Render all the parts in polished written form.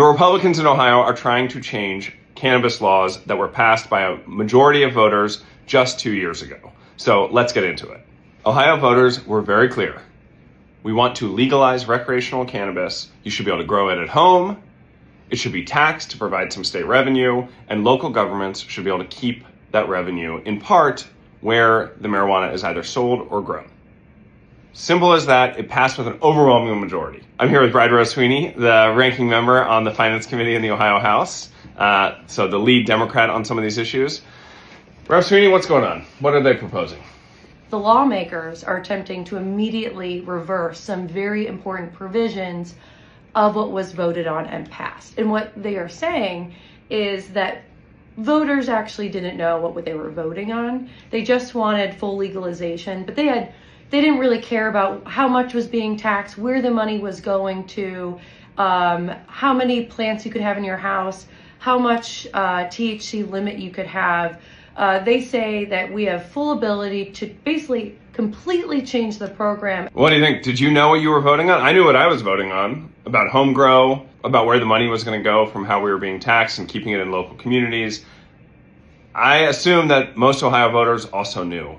The Republicans in Ohio are trying to change cannabis laws that were passed by a majority of voters just 2 years ago. So let's get into it. Ohio voters were very clear. We want to legalize recreational cannabis. You should be able to grow it at home. It should be taxed to provide some state revenue, and local governments should be able to keep that revenue in part where the marijuana is either sold or grown. Simple as that. It passed with an overwhelming majority. I'm here with Bride Rose Sweeney, the ranking member on the Finance Committee in the Ohio House, so the lead Democrat on some of these issues. Rose Sweeney, what's going on? What are they proposing? The lawmakers are attempting to immediately reverse some very important provisions of what was voted on and passed. And what they are saying is that voters actually didn't know what they were voting on. They just wanted full legalization, but they didn't really care about how much was being taxed, where the money was going to, how many plants you could have in your house, how much THC limit you could have. They say that we have full ability to basically completely change the program. What do you think? Did you know what you were voting on? I knew what I was voting on, about home grow, about where the money was going to go from how we were being taxed and keeping it in local communities. I assume that most Ohio voters also knew.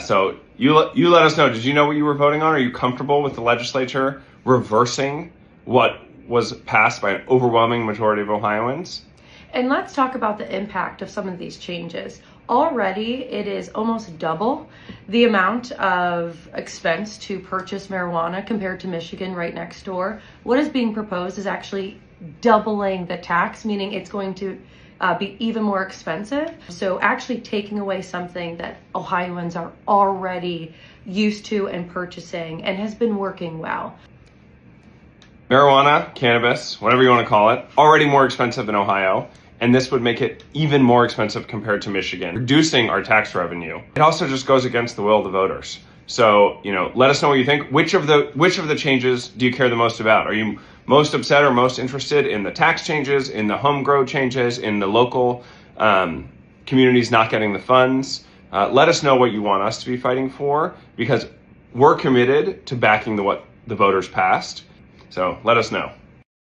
So you let us know. Did you know what you were voting on? Are you comfortable with the legislature reversing what was passed by an overwhelming majority of Ohioans? And let's talk about the impact of some of these changes. Already, it is almost double the amount of expense to purchase marijuana compared to Michigan right next door. What is being proposed is actually doubling the tax, meaning it's going to be even more expensive. So actually taking away something that Ohioans are already used to and purchasing and has been working well. Marijuana, cannabis, whatever you want to call it, already more expensive in Ohio, and this would make it even more expensive compared to Michigan, reducing our tax revenue. It also just goes against the will of the voters. So, let us know what you think. Which of the changes do you care the most about? Are you most upset or most interested in the tax changes, in the home grow changes, in the local communities not getting the funds? Let us know what you want us to be fighting for, because we're committed to backing what the voters passed. So let us know.